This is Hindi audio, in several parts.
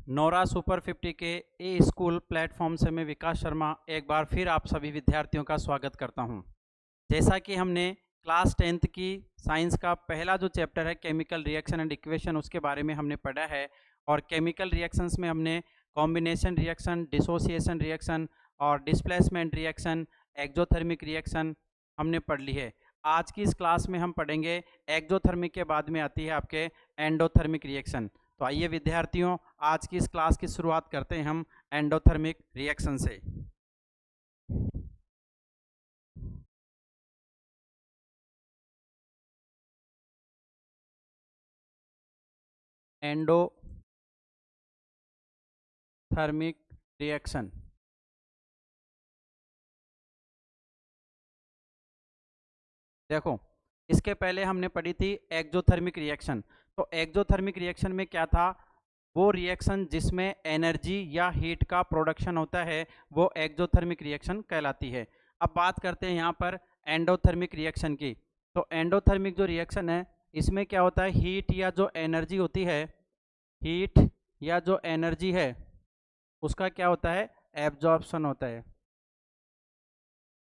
नोरा सुपर 50 के ए स्कूल प्लेटफॉर्म से मैं विकास शर्मा एक बार फिर आप सभी विद्यार्थियों का स्वागत करता हूं। जैसा कि हमने क्लास 10th की साइंस का पहला जो चैप्टर है केमिकल रिएक्शन एंड इक्वेशन, उसके बारे में हमने पढ़ा है। और केमिकल रिएक्शंस में हमने कॉम्बिनेशन रिएक्शन, डिसोसिएशन रिएक्शन और डिस्प्लेसमेंट रिएक्शन, एक्जोथर्मिक रिएक्शन हमने पढ़ ली है। आज की इस क्लास में हम पढ़ेंगे एक्जोथर्मिक के बाद में आती है आपके एंडोथर्मिक रिएक्शन। तो आइए विद्यार्थियों, आज की इस क्लास की शुरुआत करते हैं हम एंडोथर्मिक रिएक्शन से। एंडोथर्मिक रिएक्शन, देखो इसके पहले हमने पढ़ी थी एक्जोथर्मिक रिएक्शन। तो एक्जोथर्मिक रिएक्शन में क्या था? वो रिएक्शन जिसमें एनर्जी या हीट का प्रोडक्शन होता है वो एक्जोथर्मिक रिएक्शन कहलाती है। अब बात करते हैं यहाँ पर एंडोथर्मिक रिएक्शन की। तो एंडोथर्मिक जो रिएक्शन है इसमें क्या होता है, हीट या जो एनर्जी होती है, हीट या जो एनर्जी है उसका क्या होता है, एब्जॉर्प्शन होता है।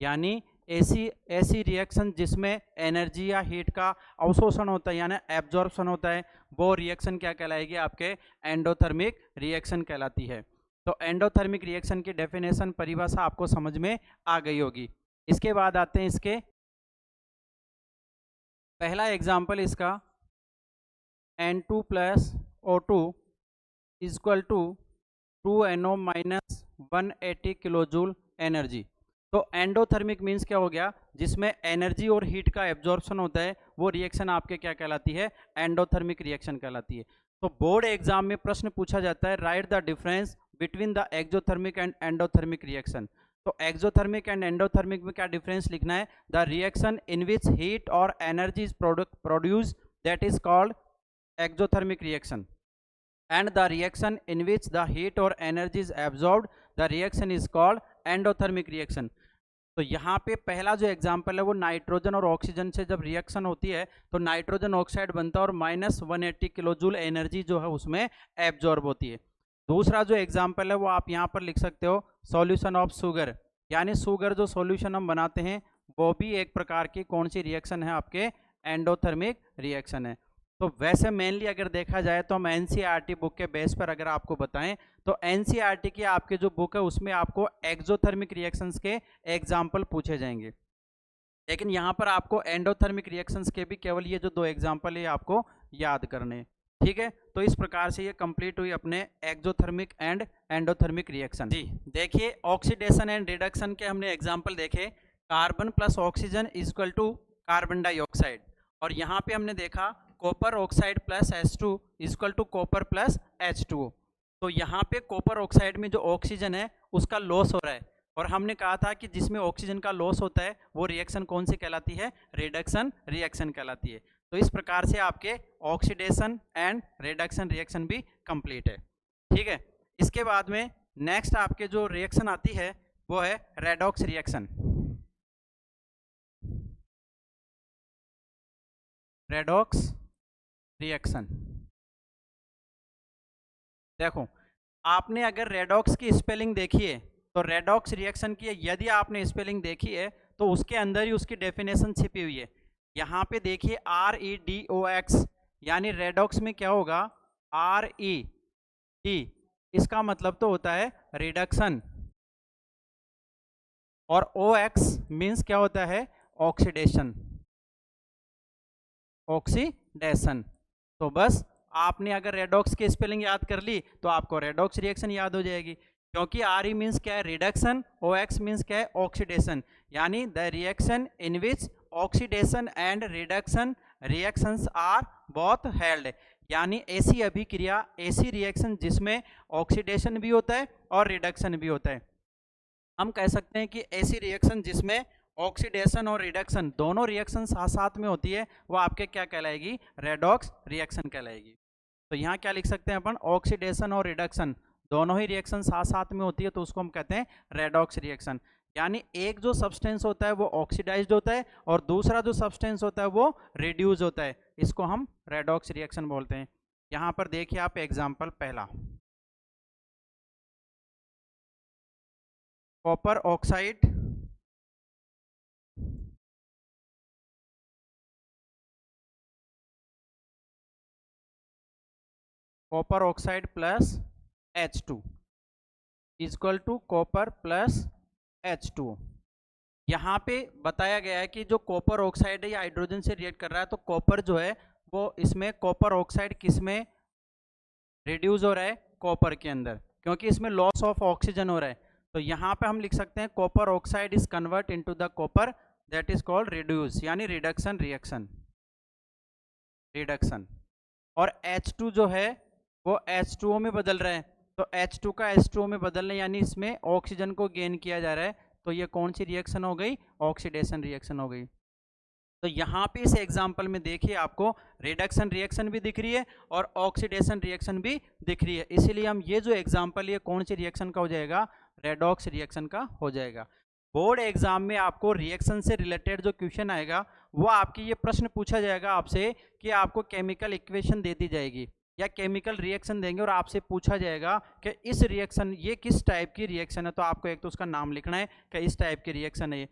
यानी ऐसी रिएक्शन जिसमें एनर्जी या हीट का अवशोषण होता है यानी एब्जॉर्प्शन होता है, वो रिएक्शन क्या कहलाएगी, आपके एंडोथर्मिक रिएक्शन कहलाती है। तो एंडोथर्मिक रिएक्शन की डेफिनेशन, परिभाषा आपको समझ में आ गई होगी। इसके बाद आते हैं इसके पहला एग्जाम्पल इसका, N2 + O2 = 2NO - 180 kilojoule energy. तो एंडोथर्मिक मीन्स क्या हो गया, जिसमें एनर्जी और हीट का एब्जॉर्प्शन होता है, वो रिएक्शन आपके क्या कहलाती है, एंडोथर्मिक रिएक्शन कहलाती है। तो बोर्ड एग्जाम में प्रश्न पूछा जाता है, write the difference between the exothermic and endothermic reaction. तो एक्सोथर्मिक एंड एंडोथर्मिक में क्या डिफरेंस लिखना है, the reaction in which heat और energy is produce that is called exothermic reaction, and the reaction in which the heat or energy is absorbed, the reaction is called endothermic reaction। तो यहाँ पे पहला जो एग्जांपल है वो नाइट्रोजन और ऑक्सीजन से जब रिएक्शन होती है तो नाइट्रोजन ऑक्साइड बनता है और -180 किलोजूल एनर्जी जो है उसमें एब्जॉर्ब होती है। दूसरा जो एग्जांपल है वो आप यहाँ पर लिख सकते हो, सॉल्यूशन ऑफ शुगर, यानी शुगर जो सॉल्यूशन हम बनाते हैं वो भी एक प्रकार की कौन सी रिएक्शन है, आपके एंडोथर्मिक रिएक्शन है। तो वैसे मेनली अगर देखा जाए तो हम एनसीईआरटी बुक के बेस पर अगर आपको बताएं तो एनसीईआरटी की आपके जो बुक है उसमें आपको एक्सोथर्मिक रिएक्शंस के एग्जाम्पल पूछे जाएंगे, लेकिन यहाँ पर आपको एंडोथर्मिक रिएक्शंस के भी केवल ये जो 2 एग्जाम्पल है आपको याद करने। ठीक है, तो इस प्रकार से ये कंप्लीट हुई अपने एक्सोथर्मिक एंड एंडोथर्मिक रिएक्शन। जी देखिए, ऑक्सीडेशन एंड रिडक्शन के हमने एग्जाम्पल देखे, कार्बन + ऑक्सीजन = कार्बन डाइऑक्साइड, और यहाँ पे हमने देखा copper oxide + H2 = copper + H2O। तो यहाँ पे कॉपर ऑक्साइड में जो ऑक्सीजन है उसका लॉस हो रहा है, और हमने कहा था कि जिसमें ऑक्सीजन का लॉस होता है वो रिएक्शन कौन सी कहलाती है, रिडक्शन रिएक्शन कहलाती है। तो इस प्रकार से आपके ऑक्सीडेशन एंड रिडक्शन रिएक्शन भी कंप्लीट है। ठीक है, इसके बाद में नेक्स्ट आपके जो रिएक्शन आती है वो है रेडॉक्स रिएक्शन। रेडॉक्स रिएक्शन, देखो आपने अगर रेडॉक्स की स्पेलिंग देखी है तो रेडॉक्स रिएक्शन की यदि आपने स्पेलिंग देखी है तो उसके अंदर ही उसकी डेफिनेशन छिपी हुई है। यहाँ पे देखिए REDOX, यानी रेडॉक्स में क्या होगा, RED, इसका मतलब तो होता है रिडक्शन, और OX मीन्स क्या होता है, ऑक्सीडेशन, ऑक्सीडेशन। तो बस आपने अगर रेडॉक्स की स्पेलिंग याद कर ली तो आपको रेडॉक्स रिएक्शन याद हो जाएगी, क्योंकि RE मीन्स क्या है, रिडक्शन, OX मीन्स क्या है, ऑक्सीडेशन, यानी the reaction in which oxidation and reduction reactions are both held, यानी ऐसी अभिक्रिया, ऐसी रिएक्शन जिसमें ऑक्सीडेशन भी होता है और रिडक्शन भी होता है। हम कह सकते हैं कि ऐसी रिएक्शन जिसमें ऑक्सीडेशन और रिडक्शन दोनों रिएक्शन साथ साथ में होती है वो आपके क्या कहलाएगी, रेडॉक्स रिएक्शन कहलाएगी। तो यहाँ क्या लिख सकते हैं अपन, ऑक्सीडेशन और रिडक्शन दोनों ही रिएक्शन साथ साथ में होती है तो उसको हम कहते हैं रेडॉक्स रिएक्शन। यानी एक जो सब्सटेंस होता है वो ऑक्सीडाइज्ड होता है और दूसरा जो सब्सटेंस होता है वो रिड्यूस होता है, इसको हम रेडॉक्स रिएक्शन बोलते हैं। यहाँ पर देखिए आप एग्जाम्पल पहला, copper oxide plus H2 equal to copper plus H2। यहाँ पे बताया गया है कि जो कॉपर ऑक्साइड है ये हाइड्रोजन से रिएक्ट कर रहा है, तो कॉपर जो है वो इसमें कॉपर ऑक्साइड किस में रिड्यूस हो रहा है, कॉपर के अंदर, क्योंकि इसमें लॉस ऑफ ऑक्सीजन हो रहा है। तो यहाँ पे हम लिख सकते हैं copper oxide is convert into the copper, that is called reduce, यानी रिडक्शन रिएक्शन, रिडक्शन। और H2 जो है वो H2O में बदल रहा है, तो H2 का H2O में बदलने यानी इसमें ऑक्सीजन को गेन किया जा रहा है, तो ये कौन सी रिएक्शन हो गई, ऑक्सीडेशन रिएक्शन हो गई। तो यहाँ पे इस एग्जाम्पल में देखिए आपको रिडक्शन रिएक्शन भी दिख रही है और ऑक्सीडेशन रिएक्शन भी दिख रही है, इसीलिए हम ये जो एग्जाम्पल ये कौन सी रिएक्शन का हो जाएगा, रेडॉक्स रिएक्शन का हो जाएगा। बोर्ड एग्जाम में आपको रिएक्शन से रिलेटेड जो क्वेश्चन आएगा वो आपकी ये प्रश्न पूछा जाएगा आपसे कि आपको केमिकल इक्वेशन दे दी जाएगी या केमिकल रिएक्शन देंगे और आपसे पूछा जाएगा कि इस रिएक्शन ये किस टाइप की रिएक्शन है, तो आपको एक तो उसका नाम लिखना है कि इस टाइप की रिएक्शन है।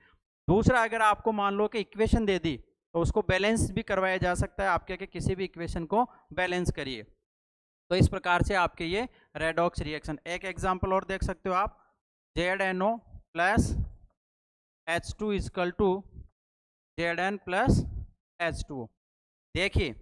दूसरा, अगर आपको मान लो कि इक्वेशन दे दी तो उसको बैलेंस भी करवाया जा सकता है, आपके के किसी भी इक्वेशन को बैलेंस करिए। तो इस प्रकार से आपके ये रेडॉक्स रिएक्शन, एक एग्जांपल और देख सकते हो आप, ZNO plus H2 equal to Zn plus H2O। देखिए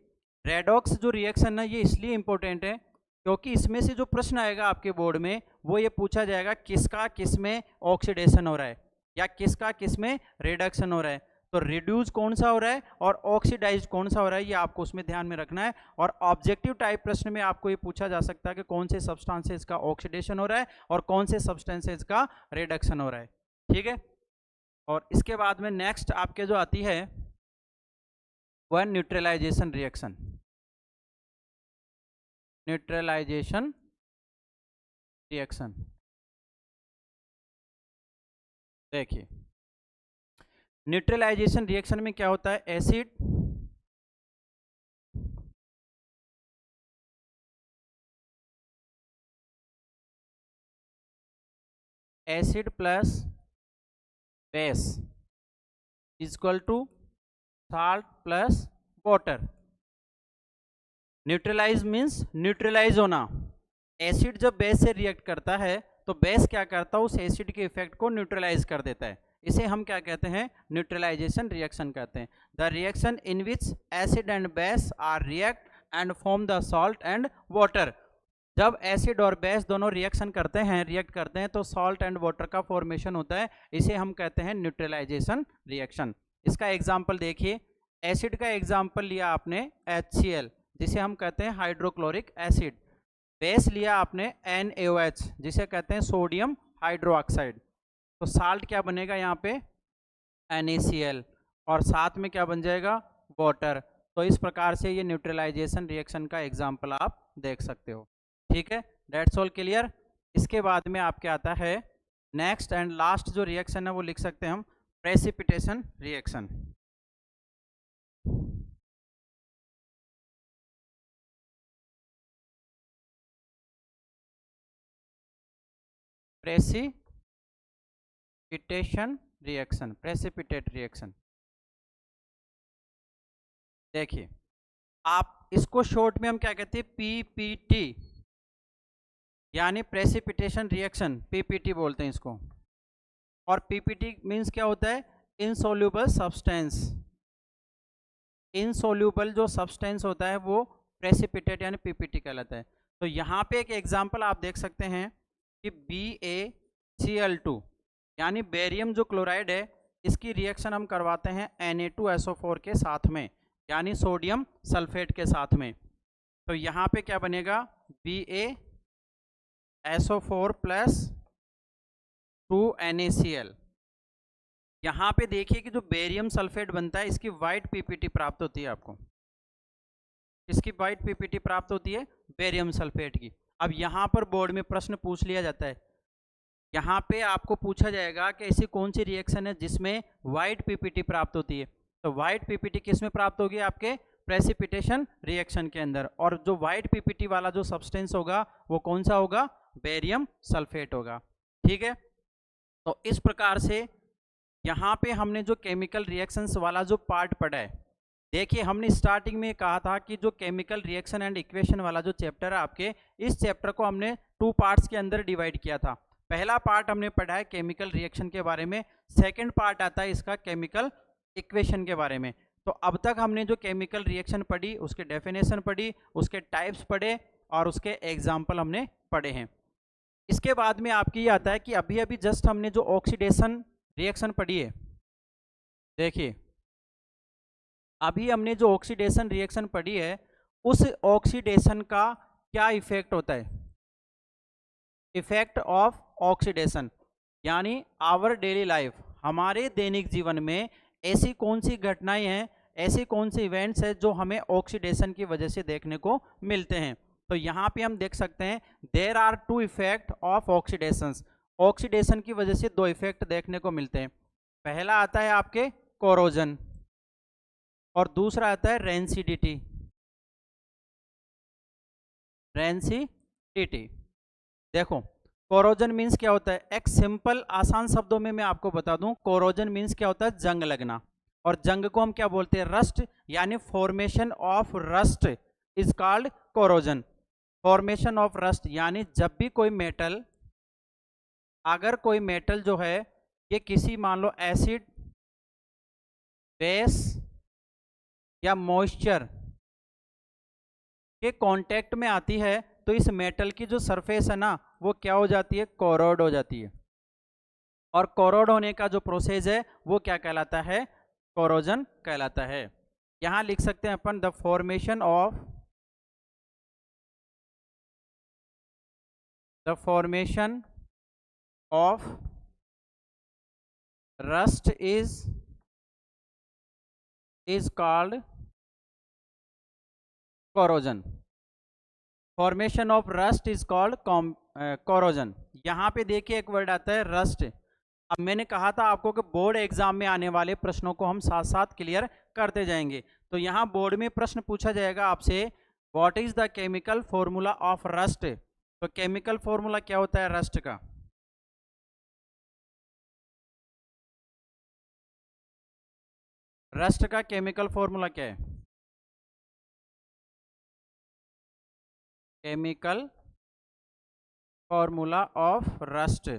रेडॉक्स जो रिएक्शन है ये इसलिए इंपॉर्टेंट है क्योंकि इसमें से जो प्रश्न आएगा आपके बोर्ड में वो ये पूछा जाएगा किसका किसमें ऑक्सीडेशन हो रहा है या किसका किसमें रिडक्शन हो रहा है। तो रिड्यूस कौन सा हो रहा है और ऑक्सीडाइज कौन सा हो रहा है, ये आपको उसमें ध्यान में रखना है। और ऑब्जेक्टिव टाइप प्रश्न में आपको ये पूछा जा सकता है कि कौन से सब्सटेंसेस का ऑक्सीडेशन हो रहा है और कौन से सब्सटेंसेस का रिडक्शन हो रहा है, ठीक है। और इसके बाद में नेक्स्ट आपके जो आती है वह न्यूट्रलाइजेशन रिएक्शन, न्यूट्रलाइजेशन रिएक्शन। देखिए न्यूट्रलाइजेशन रिएक्शन में क्या होता है, acid plus base equal to salt plus water. Neutralise means neutralise होना, एसिड जब बेस से रिएक्ट करता है तो बेस क्या करता है, उस एसिड के इफेक्ट को न्यूट्रलाइज कर देता है, इसे हम क्या कहते हैं, न्यूट्रलाइजेशन रिएक्शन कहते हैं। The reaction in which acid and base are react and form the salt and water. जब एसिड और बेस दोनों रिएक्शन करते हैं, रिएक्ट करते हैं तो सॉल्ट एंड वाटर का फॉर्मेशन होता है, इसे हम कहते हैं न्यूट्रलाइजेशन रिएक्शन। इसका एग्जाम्पल देखिए, एसिड का एग्जाम्पल लिया आपने HCl जिसे हम कहते हैं हाइड्रोक्लोरिक एसिड, बेस लिया आपने NaOH जिसे कहते हैं सोडियम हाइड्रोक्साइड, तो साल्ट क्या बनेगा यहाँ पे NaCl और साथ में क्या बन जाएगा, वाटर। तो इस प्रकार से ये न्यूट्रलाइजेशन रिएक्शन का एग्जाम्पल आप देख सकते हो, ठीक है। That's all clear. इसके बाद में आपके आता है नेक्स्ट एंड लास्ट जो रिएक्शन है वो लिख सकते हैं हम precipitation reaction. Precipitation reaction, precipitate reaction. देखिए आप इसको शॉर्ट में हम क्या कहते हैं, PPT यानी प्रेसिपिटेशन रिएक्शन, PPT बोलते हैं इसको। और PPT मीन्स क्या होता है, इनसोल्यूबल सब्सटेंस, इनसोल्यूबल जो सब्सटेंस होता है वो प्रेसिपिटेट यानी PPT कहलाता है। तो यहाँ पे एक एग्जांपल आप देख सकते हैं कि BaCl2 यानी बेरियम जो क्लोराइड है इसकी रिएक्शन हम करवाते हैं Na2SO4 के साथ में यानी सोडियम सल्फेट के साथ में। तो यहाँ पे क्या बनेगा, BaSO4 प्लस 2NaCl। यहाँ पे देखिए कि जो बेरियम सल्फेट बनता है इसकी वाइट PPT प्राप्त होती है आपको, इसकी वाइट PPT प्राप्त होती है बेरियम सल्फेट की। अब यहाँ पर बोर्ड में प्रश्न पूछ लिया जाता है, यहाँ पे आपको पूछा जाएगा कि ऐसी कौन सी रिएक्शन है जिसमें वाइट PPT प्राप्त होती है। तो वाइट PPT किस में प्राप्त होगी, आपके प्रेसिपिटेशन रिएक्शन के अंदर। और जो वाइट PPT वाला जो सब्सटेंस होगा वो कौन सा होगा, बेरियम सल्फेट होगा, ठीक है। तो इस प्रकार से यहाँ पे हमने जो केमिकल रिएक्शंस वाला जो पार्ट पढ़ा है, देखिए हमने स्टार्टिंग में कहा था कि जो केमिकल रिएक्शन एंड इक्वेशन वाला जो चैप्टर है आपके, इस चैप्टर को हमने 2 पार्ट्स के अंदर डिवाइड किया था। पहला पार्ट हमने पढ़ा है केमिकल रिएक्शन के बारे में, सेकंड पार्ट आता है इसका केमिकल इक्वेशन के बारे में। तो अब तक हमने जो केमिकल रिएक्शन पढ़ी, उसके डेफिनेशन पढ़ी, उसके टाइप्स पढ़े और उसके एग्जाम्पल हमने पढ़े हैं। इसके बाद में आपकी ये आता है कि अभी अभी जस्ट हमने जो ऑक्सीडेशन रिएक्शन पढ़ी है, देखिए अभी हमने जो ऑक्सीडेशन रिएक्शन पढ़ी है, उस ऑक्सीडेशन का क्या इफेक्ट होता है, इफेक्ट ऑफ ऑक्सीडेशन, यानी आवर डेली लाइफ, हमारे दैनिक जीवन में ऐसी कौन सी घटनाएं हैं, ऐसी कौन सी इवेंट्स है जो हमें ऑक्सीडेशन की वजह से देखने को मिलते हैं। तो यहाँ पे हम देख सकते हैं there are 2 effect of oxidation, oxidation की वजह से 2 इफेक्ट देखने को मिलते हैं। पहला आता है आपके कोरोजन और दूसरा आता है रेंसिडिटी, रेंसिडिटी। देखो कोरोजन मीन्स क्या होता है, एक सिंपल आसान शब्दों में मैं आपको बता दूं, कोरोजन मीन्स क्या होता है, जंग लगना। और जंग को हम क्या बोलते हैं, रस्ट, यानी formation of rust is called corrosion. Formation of rust यानी जब भी कोई मेटल, अगर कोई मेटल जो है ये किसी मान लो एसिड, बेस या मॉइस्चर के कांटेक्ट में आती है, तो इस मेटल की जो सरफेस है ना वो क्या हो जाती है, कोरोड हो जाती है। और कोरोड होने का जो प्रोसेस है वो क्या कहलाता है, कोरोजन कहलाता है। यहां लिख सकते हैं upon the formation of rust is called corrosion. Formation of rust is called corrosion. यहाँ पे देखिए एक वर्ड आता है रस्ट। अब मैंने कहा था आपको कि बोर्ड एग्जाम में आने वाले प्रश्नों को हम साथ साथ क्लियर करते जाएंगे। तो यहाँ बोर्ड में प्रश्न पूछा जाएगा आपसे, what is the chemical formula of rust. तो केमिकल फॉर्मूला क्या होता है रस्ट का, रस्ट का केमिकल फॉर्मूला क्या है, केमिकल फॉर्मूला ऑफ रस्ट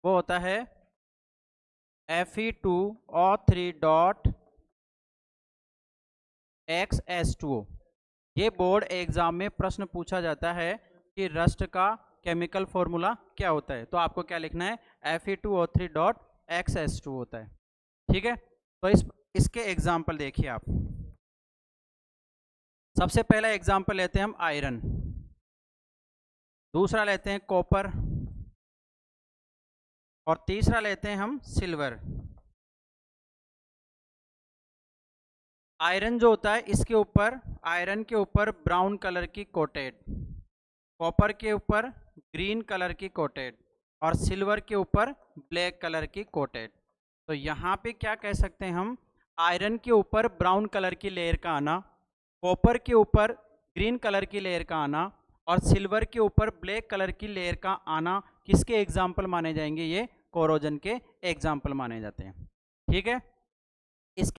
वो होता है Fe2O3.XS2O। ये बोर्ड एग्जाम में प्रश्न पूछा जाता है कि रस्ट का केमिकल फॉर्मूला क्या होता है। तो आपको क्या लिखना है, Fe2O3.XS2 होता है। ठीक है, तो इसके एग्जाम्पल देखिए आप। सबसे पहला एग्जाम्पल लेते हैं हम आयरन, दूसरा लेते हैं कॉपर और तीसरा लेते हैं हम सिल्वर। आयरन जो होता है इसके ऊपर, आयरन के ऊपर ब्राउन कलर की कोटेड, कॉपर के ऊपर ग्रीन कलर की कोटेड और सिल्वर के ऊपर ब्लैक कलर की कोटेड। तो यहाँ पे क्या कह सकते हैं हम, आयरन के ऊपर ब्राउन कलर की लेयर का आना, कॉपर के ऊपर ग्रीन कलर की लेयर का आना और सिल्वर के ऊपर ब्लैक कलर की लेयर का आना किसके एग्जाम्पल माने जाएंगे, ये कोरोजन के एग्जाम्पल माने जाते हैं। ठीक है,